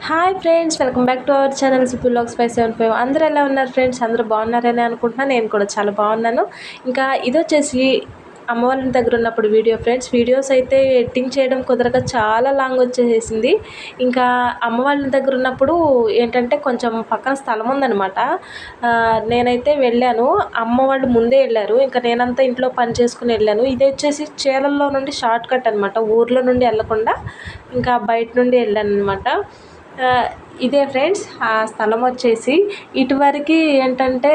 Hi friends, welcome back to our channel CP vlogs 575. అందరూ ఎలా ఉన్నారు ఫ్రెండ్స్? అందరూ బాగున్నారని అనుకుంటున్నాను. నేను కూడా చాలా బాగున్నాను. ఇంకా ఇది వచ్చేసి అమ్మ వాళ్ళ దగ్గర ఉన్నప్పుడు వీడియో ఫ్రెండ్స్. వీడియోస్ అయితే ఎడిటింగ్ చేయడం కుదరక చాలా లాంగ్ వచ్చేసింది. ఇంకా అమ్మ వాళ్ళ దగ్గర ఉన్నప్పుడు ఏంటంటే కొంచెం పక్కన స్థలం ఉందనమాట. నేనైతే వెళ్ళాను, అమ్మ వాళ్ళు ముందే వెళ్ళారు. ఇంకా నేనంతా ఇంట్లో పని చేసుకుని వెళ్ళాను. ఇది వచ్చేసి చీరల్లో నుండి షార్ట్ కట్ అనమాట. ఊర్లో నుండి వెళ్ళకుండా ఇంకా బయట నుండి వెళ్ళాను అనమాట. ఇదే ఫ్రెండ్స్ ఆ స్థలం వచ్చేసి. ఇటువరకు ఏంటంటే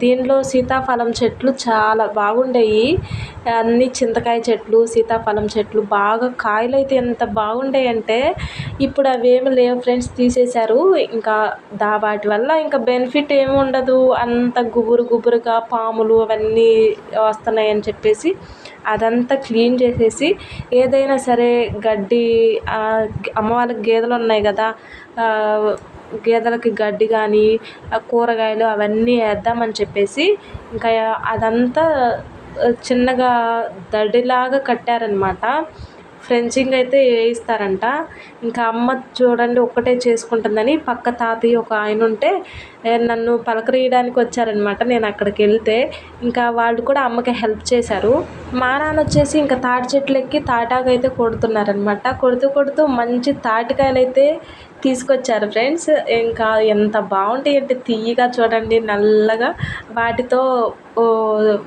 దీనిలో సీతాఫలం చెట్లు చాలా బాగుండేవి. అన్ని చింతకాయ చెట్లు, సీతాఫలం చెట్లు, బాగా కాయలు అయితే ఎంత బాగుండేవి అంటే ఇప్పుడు అవేమి లేవు ఫ్రెండ్స్, తీసేశారు. ఇంకా వాటి వల్ల ఇంకా బెనిఫిట్ ఏమి ఉండదు, అంత గుబురుగా పాములు అవన్నీ వస్తున్నాయని చెప్పేసి అదంతా క్లీన్ చేసేసి ఏదైనా సరే గడ్డి, అమ్మ వాళ్ళకి గేదెలు ఉన్నాయి కదా, గేదెలకి గడ్డి కానీ కూరగాయలు అవన్నీ వేద్దామని చెప్పేసి ఇంకా అదంతా చిన్నగా దడిలాగా కట్టారనమాట. ఫ్రెంచింగ్ అయితే వేయిస్తారంట. ఇంకా అమ్మ చూడండి ఒక్కటే చేసుకుంటుందని పక్క తాతయ్య ఒక ఆయన ఉంటే నన్ను పలకరీయడానికి వచ్చారనమాట. నేను అక్కడికి వెళ్తే ఇంకా వాళ్ళు కూడా అమ్మకి హెల్ప్ చేశారు. మా నాన్న వచ్చేసి ఇంకా తాటి చెట్లు ఎక్కి తాటాకు అయితే కొడుతున్నారనమాట. కొడుతూ మంచి తాటికాయలు అయితే తీసుకొచ్చారు ఫ్రెండ్స్. ఇంకా ఎంత బాగుంటాయి అంటే తీయగా చూడండి, నల్లగా. వాటితో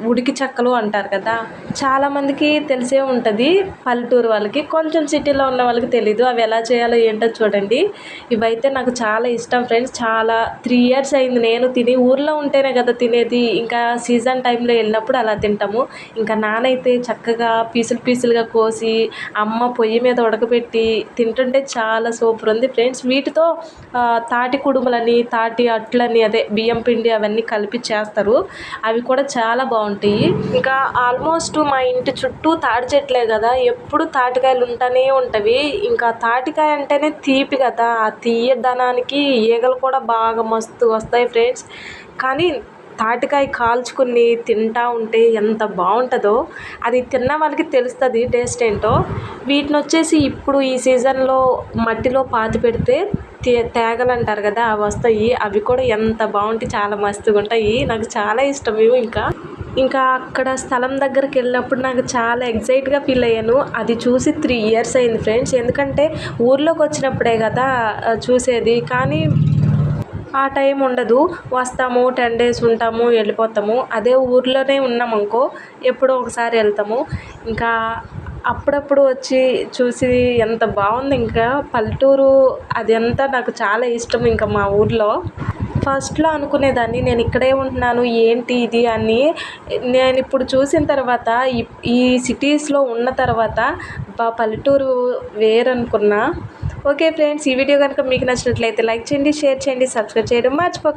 ఉడికి చెక్కలు అంటారు కదా, చాలామందికి తెలిసే ఉంటుంది పల్లెటూరు వాళ్ళకి. కొంచెం సిటీలో ఉన్న వాళ్ళకి తెలీదు అవి ఎలా చేయాలో ఏంటో చూడండి. ఇవైతే నాకు చాలా ఇష్టం ఫ్రెండ్స్. చాలా 3 years అయింది నేను తిని. ఊర్లో ఉంటేనే కదా తినేది, ఇంకా సీజన్ టైంలో వెళ్ళినప్పుడు అలా తింటాము. ఇంకా నానైతే చక్కగా పీసులుగా కోసి అమ్మ పొయ్యి మీద ఉడకబెట్టి తింటుంటే చాలా సూపర్ ఉంది ఫ్రెండ్స్. వీటితో తాటి కుడుములని, తాటి అట్లని, అదే బియ్యం పిండి అవన్నీ కలిపి చేస్తారు. అవి కూడా చాలా బాగుంటాయి. ఇంకా ఆల్మోస్ట్ మా ఇంటి చుట్టూ తాటి చెట్లే కదా, ఎప్పుడు తాటికాయలు ఉంటూనే ఉంటవి. ఇంకా తాటికాయ అంటేనే తీపి కదా, ఆ తీయదనానికి ఈగలు కూడా బాగా మస్తు వస్తాయి ఫ్రెండ్స్. కానీ తాటికాయ కాల్చుకుని తింటా ఉంటే ఎంత బాగుంటుందో అది తిన్న వాళ్ళకి తెలుస్తుంది టేస్ట్ ఏంటో. వీటిని వచ్చేసి ఇప్పుడు ఈ సీజన్లో మట్టిలో పాతి పెడితే తేగలు అంటారు కదా, అవి వస్తాయి. అవి కూడా ఎంత బాగుంటాయి, చాలా మస్తుగా ఉంటాయి. నాకు చాలా ఇష్టం ఇవి. ఇంకా అక్కడ స్థలం దగ్గరికి వెళ్ళినప్పుడు నాకు చాలా ఎగ్జైట్గా ఫీల్ అయ్యాను. అది చూసి 3 years అయింది ఫ్రెండ్స్. ఎందుకంటే ఊర్లోకి వచ్చినప్పుడే కదా చూసేది, కానీ ఆ టైం ఉండదు. వస్తాము, 10 days ఉంటాము, వెళ్ళిపోతాము. అదే ఊర్లోనే ఉన్నామనుకో ఎప్పుడో ఒకసారి వెళ్తాము. ఇంకా అప్పుడప్పుడు వచ్చి చూసి ఎంత బాగుంది. ఇంకా పల్లెటూరు అదంతా నాకు చాలా ఇష్టం. ఇంకా మా ఊర్లో ఫస్ట్లో అనుకునేదాన్ని నేను ఇక్కడే ఉంటున్నాను ఏంటి ఇది అని. నేను ఇప్పుడు చూసిన తర్వాత ఈ సిటీస్లో ఉన్న తర్వాత పల్లెటూరు వేరనుకున్నా. ఓకే ఫ్రెండ్స్, ఈ వీడియో కనుక మీకు నచ్చినట్లయితే లైక్ చేయండి, షేర్ చేయండి, సబ్స్క్రైబ్ చేయడం మర్చిపోకండి.